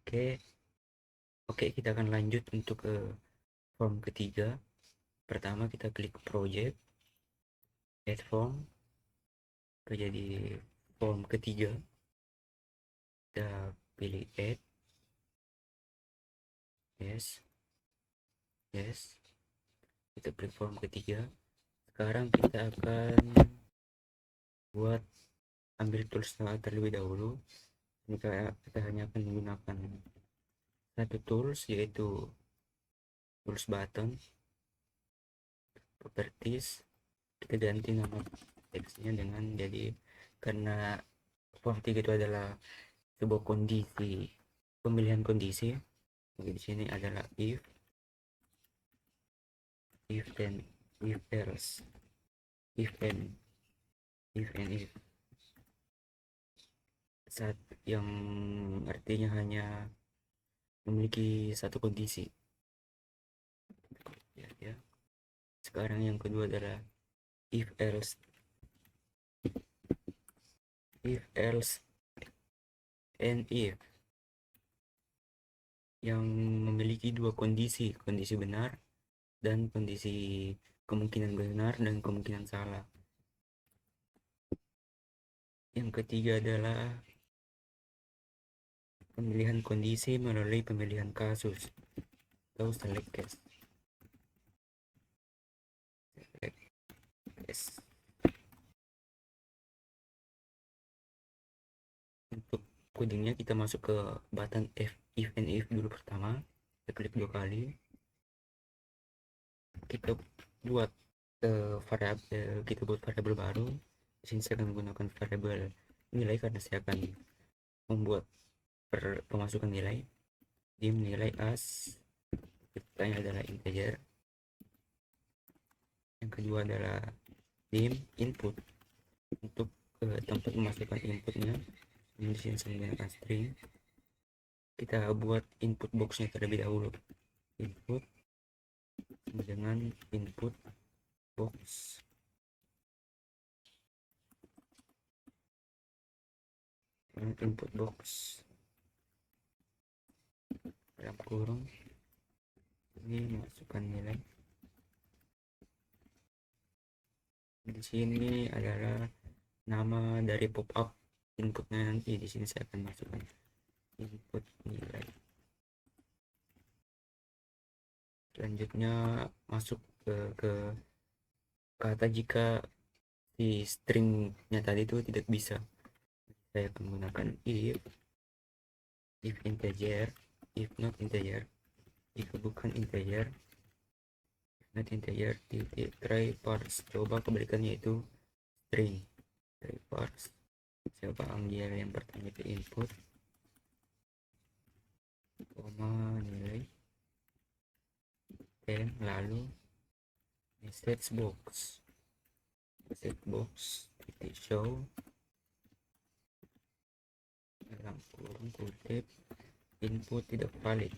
Oke, kita akan lanjut untuk form ketiga. Pertama kita klik project, add form, jadi form ketiga. Kita pilih add, yes, yes. Kita klik form ketiga. Sekarang kita akan buat ambil tools terlebih dahulu. Kita hanya akan menggunakan satu tools, yaitu tools button, properties. Kita ganti nama teksnya dengan, jadi karena form 3 itu adalah sebuah kondisi, pemilihan kondisi. Jadi di sini adalah if then, if else, if and if saat yang artinya hanya memiliki satu kondisi, ya. Sekarang yang kedua adalah if else and if, yang memiliki dua kondisi, kondisi benar dan kondisi kemungkinan benar dan kemungkinan salah. Yang ketiga adalah pemilihan kondisi melalui pemilihan kasus atau select case. Untuk codingnya kita masuk ke button if and if dulu. Pertama kita klik 2 kali, kita buat variabel baru. Di sini saya akan menggunakan variabel nilai karena saya akan membuat pemasukan nilai. Dim nilai as, kita adalah integer. Yang kedua adalah dim input, untuk tempat memasukkan inputnya. Di sini saya menggunakan string. Kita buat input boxnya terlebih dahulu. Input dengan input box, dalam kurung ini masukkan nilai. Di sini adalah nama dari pop up inputnya. Nanti di sini saya akan masukkan input nilai. Selanjutnya masuk ke kata jika si stringnya tadi itu tidak bisa. Saya akan menggunakan if integer, if not integer, jika bukan integer, if not integer, try parse. Coba kebalikannya itu string. Try parse. Coba ambil yang pertama itu input, koma nilai, dan lalu message box titik show dalam kurung kutip input tidak valid,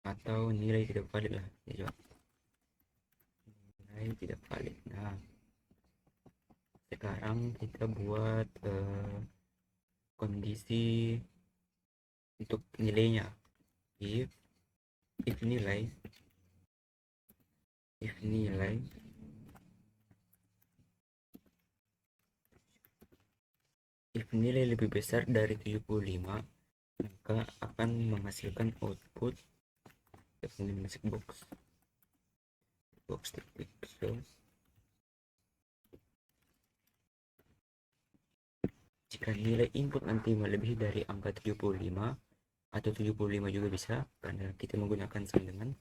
atau nilai tidak valid lah ya, nilai tidak valid. Nah, sekarang kita buat kondisi untuk nilainya. if nilai lebih besar dari 75, maka akan menghasilkan output message box titik show. Jika nilai input nanti melebihi dari angka 75 atau 75 juga bisa, karena kita menggunakan sambungan,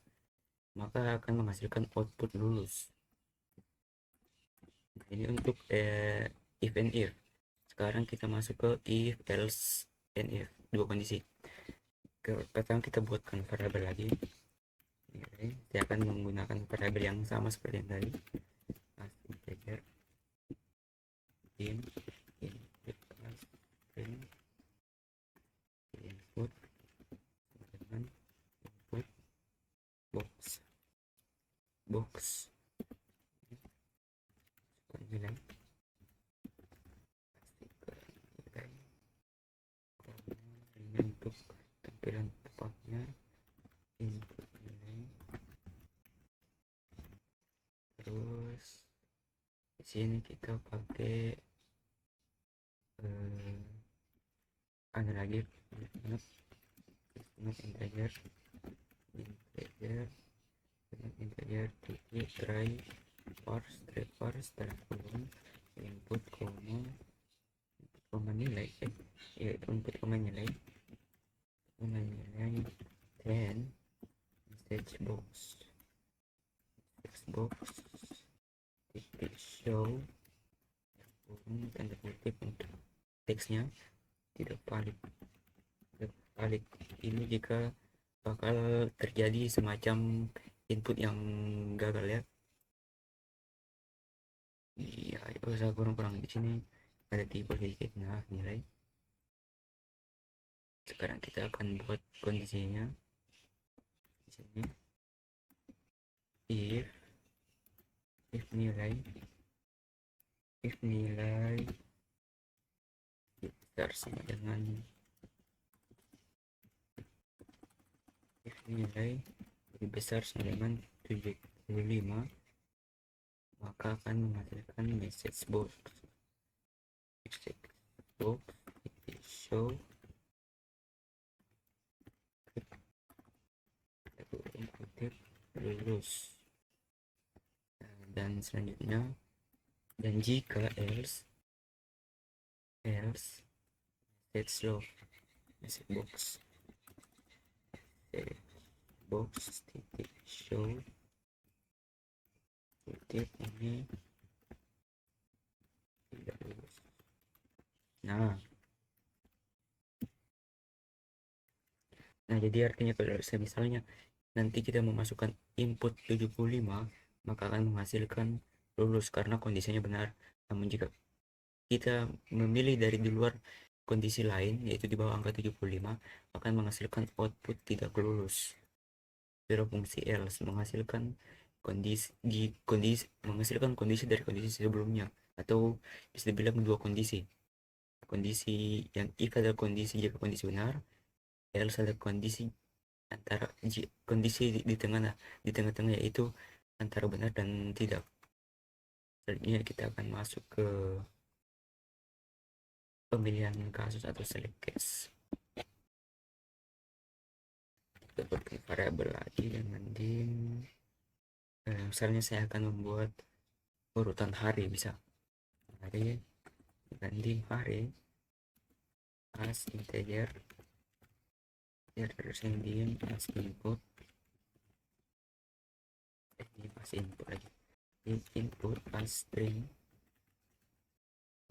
maka akan menghasilkan output lulus. Nah, ini untuk if and if. Sekarang kita masuk ke if else and if, dua kondisi. Pertama kita buatkan variabel lagi. Saya akan menggunakan variabel yang sama seperti yang tadi, as integer, input dengan input box nilai nilai ini untuk tampilan tepatnya input nilai. Terus di sini kita pakai ada lagi integer titik try parse terus input koma nilai input koma nilai 10 message box titik show tanda kutip untuk teksnya tidak valid. Ini jika bakal terjadi semacam input yang gagal ya. Iya, saya kurang di sini ada tipe sedikit. Nah, nilai. Sekarang kita akan buat kondisinya di sini. If nilai besar sama dengan nilai lebih besar sama dengan 75, maka akan menghasilkan message box show lulus. Dan selanjutnya, dan jika else message box titik show titik ini tidak lulus. Nah jadi artinya kalau misalnya nanti kita memasukkan input 75, maka akan menghasilkan lulus karena kondisinya benar. Namun jika kita memilih dari di luar kondisi lain, yaitu di bawah angka 75, akan menghasilkan output tidak lulus. Zero fungsi else menghasilkan kondisi dari kondisi sebelumnya, atau bisa dibilang dua kondisi yang if adalah kondisi jika kondisi benar, else adalah kondisi antara kondisi di tengah-tengah, yaitu antara benar dan tidak. Selanjutnya kita akan masuk ke pemilihan kasus atau select case. Kita pakai variabel lagi dengan dim. Misalnya saya akan membuat urutan hari, bisa hari dengan dim hari as integer terus yang dim as input as input lagi input as string.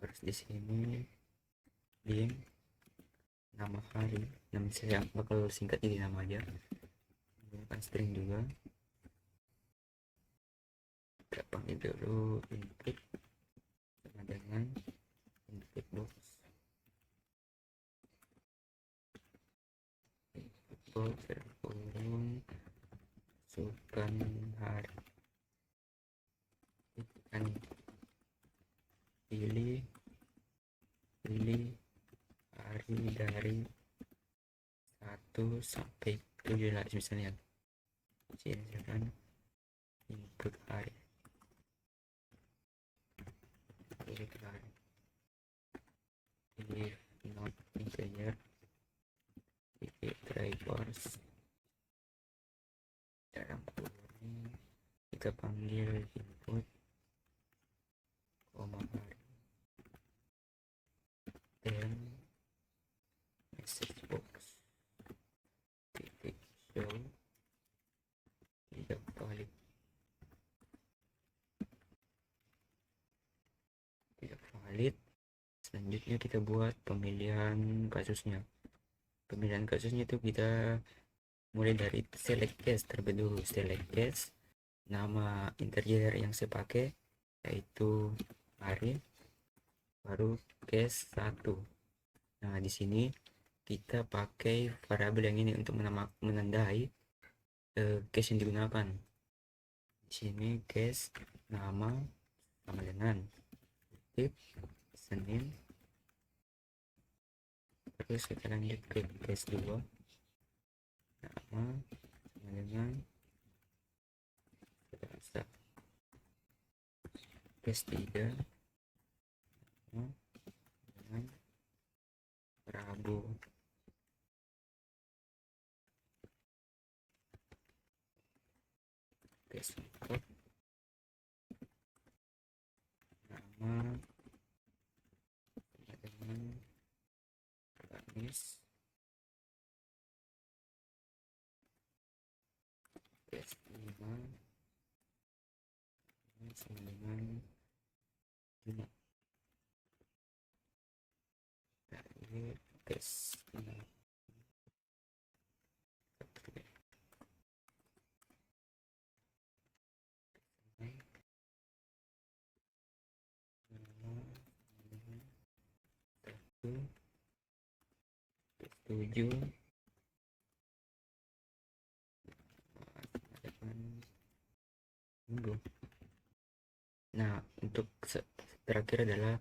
Terus di sini dim nama hari, nama saya bakal singkat jadi nama aja, bukan string juga. Kita panggil dulu input sama dengan input box kurung masukkan hari, kan pilih hari dari 1 sampai 17 misalnya. Sini kan input hari if not integer try parse dalam kurung kita panggil input koma hari dan message box titik show tidak valid. Selanjutnya kita buat pemilihan kasusnya. Itu kita mulai dari select case terlebih dulu. Select case, nama integer yang saya pakai yaitu hari, baru case 1. Nah di sini kita pakai variabel yang ini untuk menandai case yang digunakan. Di sini case nama sama dengan skip Senin. Terus kita lanjut ke case 2, nama sama dengan Selasa. Case 3, nama dengan Rabu. Case 4, nama sama dengan Kamis. Case 5, sama dengan Jumat. Ini case 6. Tujuh minggu. Nah, untuk terakhir adalah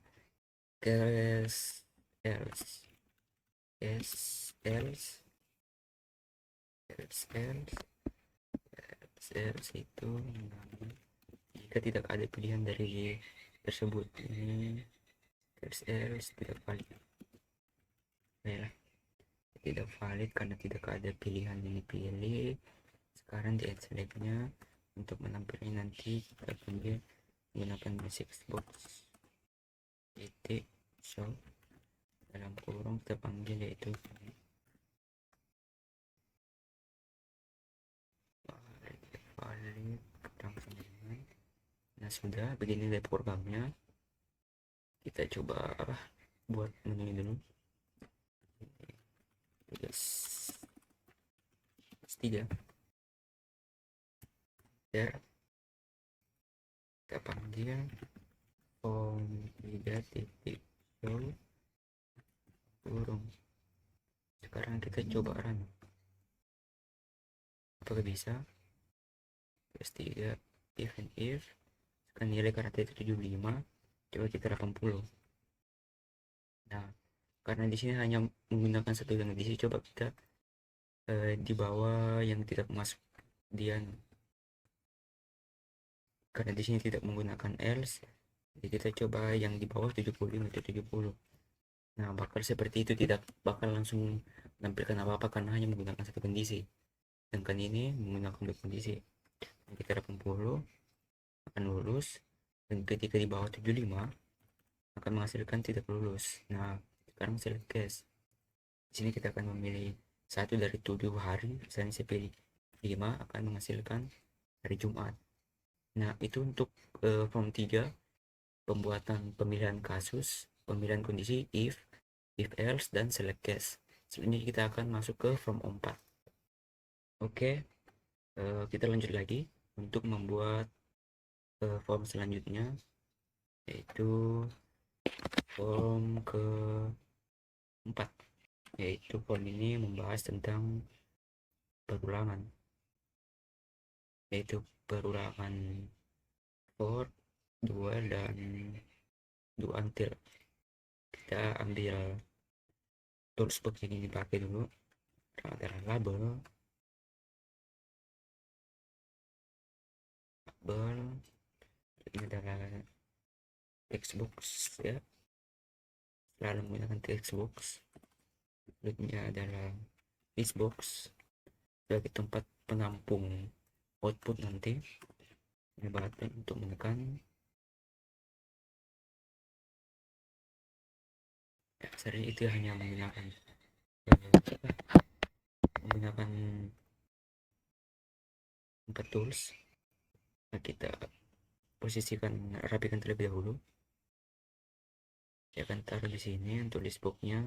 case else. Case else itu jika tidak ada pilihan dari tersebut. Ini case else tidak valid. Baiklah, tidak valid karena tidak ada pilihan yang dipilih. Sekarang di select-nya untuk menampilkan nanti kita panggil menggunakan basic box titik show dalam kurung kita panggil yaitu valid langsung dengan. Nah, sudah begini dari programnya. Kita coba buat menu dulu. Yes. 3 ya, kita panggil form 3 titik show kurung. Sekarang kita coba run apakah bisa. Case 3 if and if sekarang nilai karakter itu 75, coba kita 80. Nah, karena di sini hanya menggunakan satu yang di sini, coba kita di bawah yang tidak masuk dia, karena di sini tidak menggunakan else, jadi kita coba yang di bawah 75 atau 70. Nah, bakal seperti itu, tidak bakal langsung menampilkan apa-apa karena hanya menggunakan satu kondisi. Sedangkan ini menggunakan dua kondisi. Kita 80 akan lulus, dan ketika di bawah 75 akan menghasilkan tidak lulus. Nah, sekarang select case. Di sini kita akan memilih satu dari 7 hari, misalnya saya pilih 5 akan menghasilkan hari Jumat. Nah, itu untuk form 3 pembuatan pemilihan kasus, pemilihan kondisi if else dan select case. Selanjutnya kita akan masuk ke form 4. Oke, kita lanjut lagi untuk membuat form selanjutnya, yaitu form ke-4, yaitu form ini membahas tentang perulangan, yaitu perulangan for, dual, dan do until. Kita ambil tools box yang ini dipakai dulu, adalah label ini adalah textbox ya, selalu menggunakan textbox. Berikutnya adalah listbox sebagai tempat penampung output nanti. Ini button untuk menekan. Ya, sering itu hanya menggunakan menggunakan 4 tools. Nah, kita posisikan, rapikan terlebih dahulu. Saya akan taruh di sini untuk listboxnya,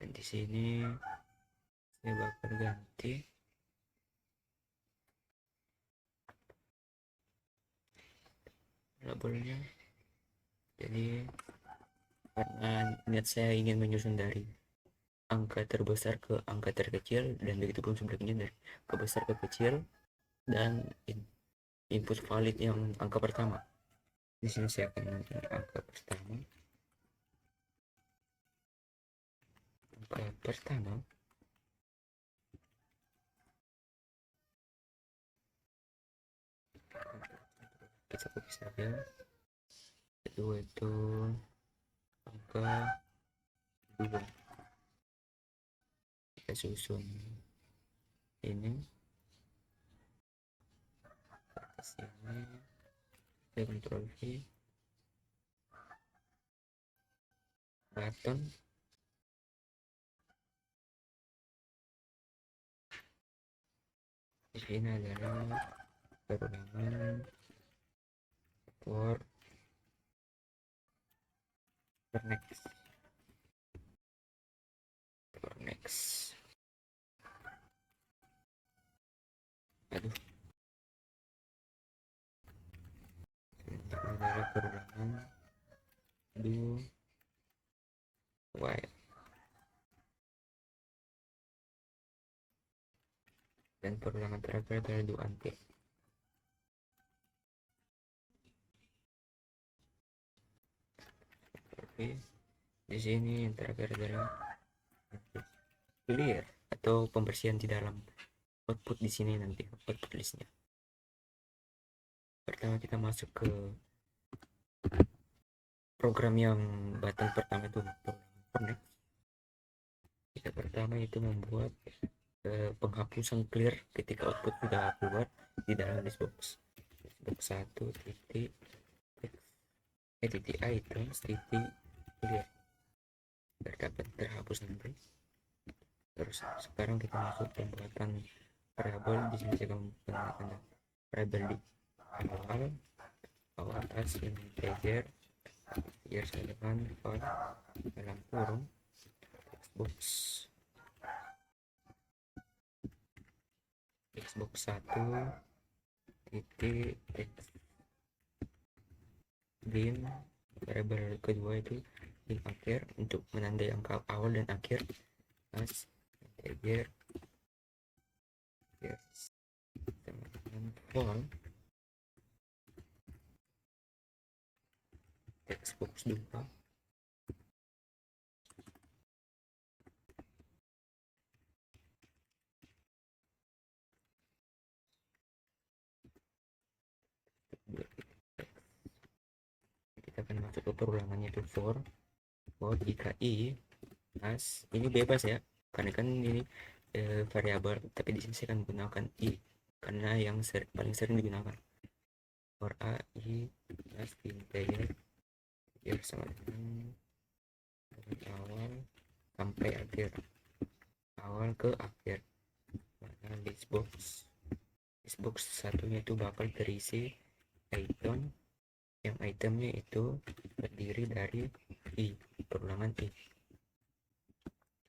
dan di sini saya bakal ganti labelnya. Jadi karena niat saya ingin menyusun dari angka terbesar ke angka terkecil, dan begitu pun sebaliknya dari kebesar ke kecil, dan input valid yang angka pertama. Di sini saya akan menunjukkan angka pertama. Angka pertama kita copy saja. Kedua itu angka 2, kita susun ini ke sini, kita Ctrl V, button, di sini adalah perulangan for next. Aduh, ini adalah perulangan do while, dan perulangan terakhir adalah do until. Oke, di sini yang terakhir adalah clear atau pembersihan di dalam output. Di sini nanti output listnya. Pertama kita masuk ke program yang button pertama itu connect. Kita pertama itu membuat penghapusan clear ketika output sudah keluar di dalam listbox. Listbox 1 titik titik items titik clear biar dapat terhapus nanti. Terus sekarang kita masuk pembuatan variabel. Di sini saya menggunakan variabel di awal as integer here saya dengan for dalam kurung xbox 1 titik text bin. Variabel kedua itu bin akhir untuk menandai angka awal dan akhir as integer yes dengan for textbox 2 kita akan masuk ke perulangannya itu for jika i as ini bebas ya, karena kan ini variabel, tapi di sini saya akan gunakan i karena yang paling sering digunakan. For a i as integer ya sama dengan awal sampai akhir, awal ke akhir. Mana listbox satunya itu bakal terisi item yang itemnya itu terdiri dari i, perulangan i.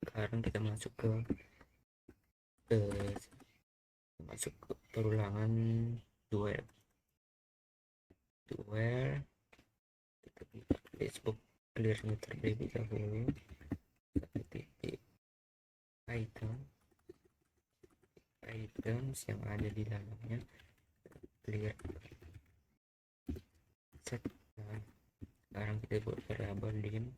Sekarang kita masuk ke perulangan duel listbox clearnya terlebih dahulu. Satu titik items yang ada di dalamnya clear set. Nah, sekarang kita buat variabel dim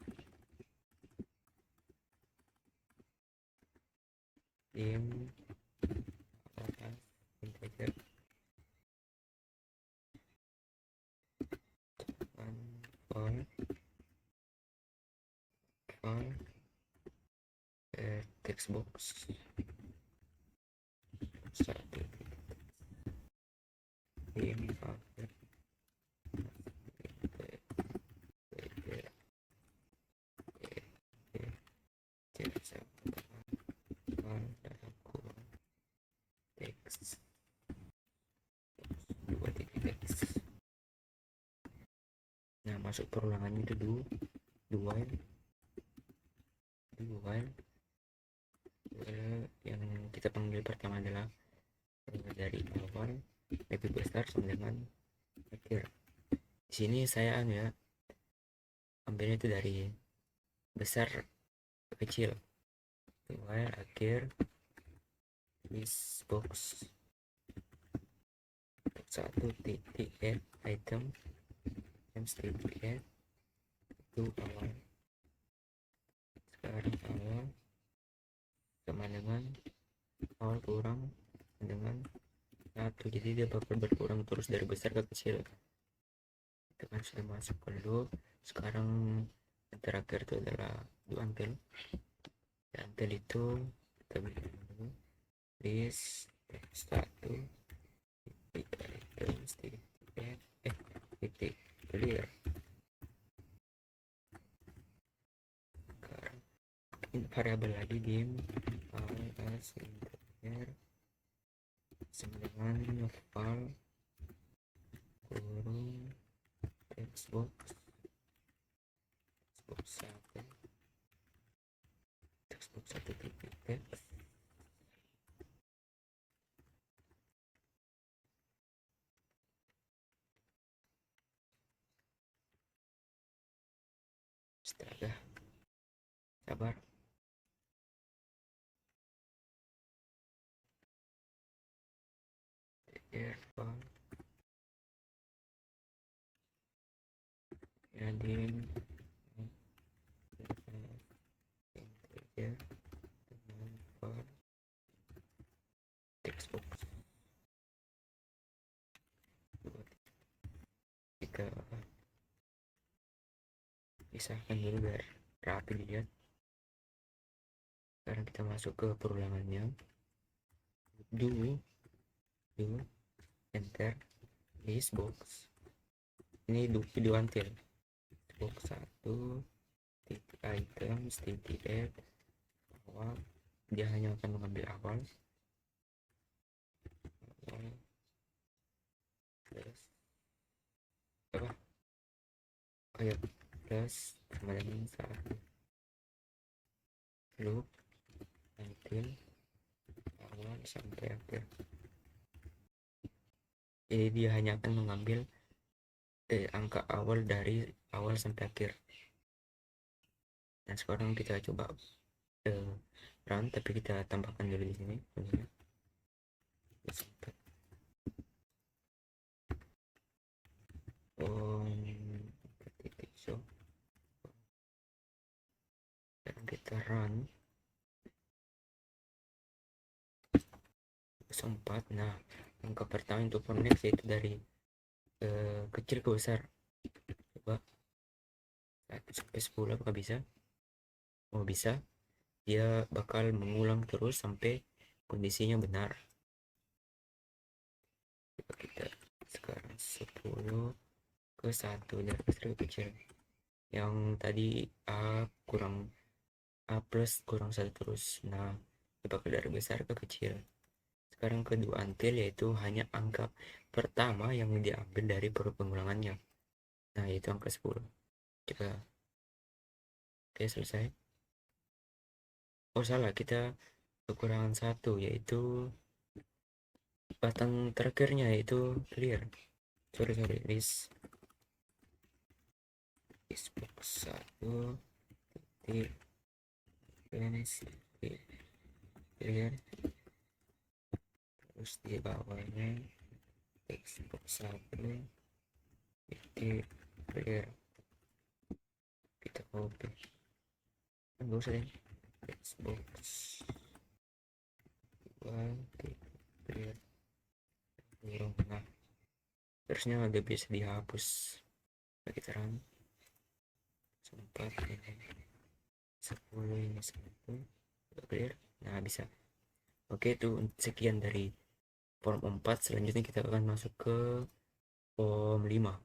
integer for textbox 1 dim akhir dalam kurung teks 2 titik teks. Nah, masuk perulangannya itu while yang kita panggil pertama adalah dari awal lebih besar sama dengan akhir. Di sini saya ambilnya itu dari besar ke kecil. While akhir listbox 1 titik add item state create itu awal. Sekarang awal sama dengan awal kurang dengan 1, jadi dia bakal berkurang terus dari besar ke kecil. Kita kan sudah masuk ke loop. Sekarang yang terakhir itu adalah do until. Until itu kita bikin dulu list satu titik clear. Sekarang variabel lagi dim as integer dengan file kurung textbox 1 titik text. Astaga, sabar. Earphone adding integer dengan file textbox. Kita pisahkan dulu biar rapi dilihat. Sekarang kita masuk ke perulangannya. Do enter list box. Ini do until box 1 titik items titik add awal. Dia hanya akan mengambil awal plus apa plus sama dengan 1 loop until awal sampai akhir. Jadi dia hanya akan mengambil angka awal dari awal sampai akhir. Nah sekarang kita coba run, tapi kita tambahkan dulu di sini titik show. Sekarang kita run 4. Nah angka pertama untuk for next yaitu dari kecil ke besar. Coba 1 sampai 10 apakah bisa? Oh bisa. Dia bakal mengulang terus sampai kondisinya benar. Coba kita sekarang 10 ke 1 dari besar ke kecil. Yang tadi A kurang A plus kurang 1 terus. Nah bakal dari besar ke kecil. Sekarang kedua until yaitu hanya angka pertama yang diambil dari pengulangannya. Nah yaitu angka 10. Coba. Oke selesai. Oh salah, kita kekurangan 1 yaitu batang terakhirnya yaitu clear. Sorry list box 1 titik clear, terus di bawahnya textbox 1 titik clear. Kita copy, enggak usah deh, textbox 2 titik clear. Nah terusnya agak bisa dihapus bagi terang 4 ini 10 ini 1 clear. Nah bisa. Oke itu sekian dari form 4. Selanjutnya kita akan masuk ke form 5.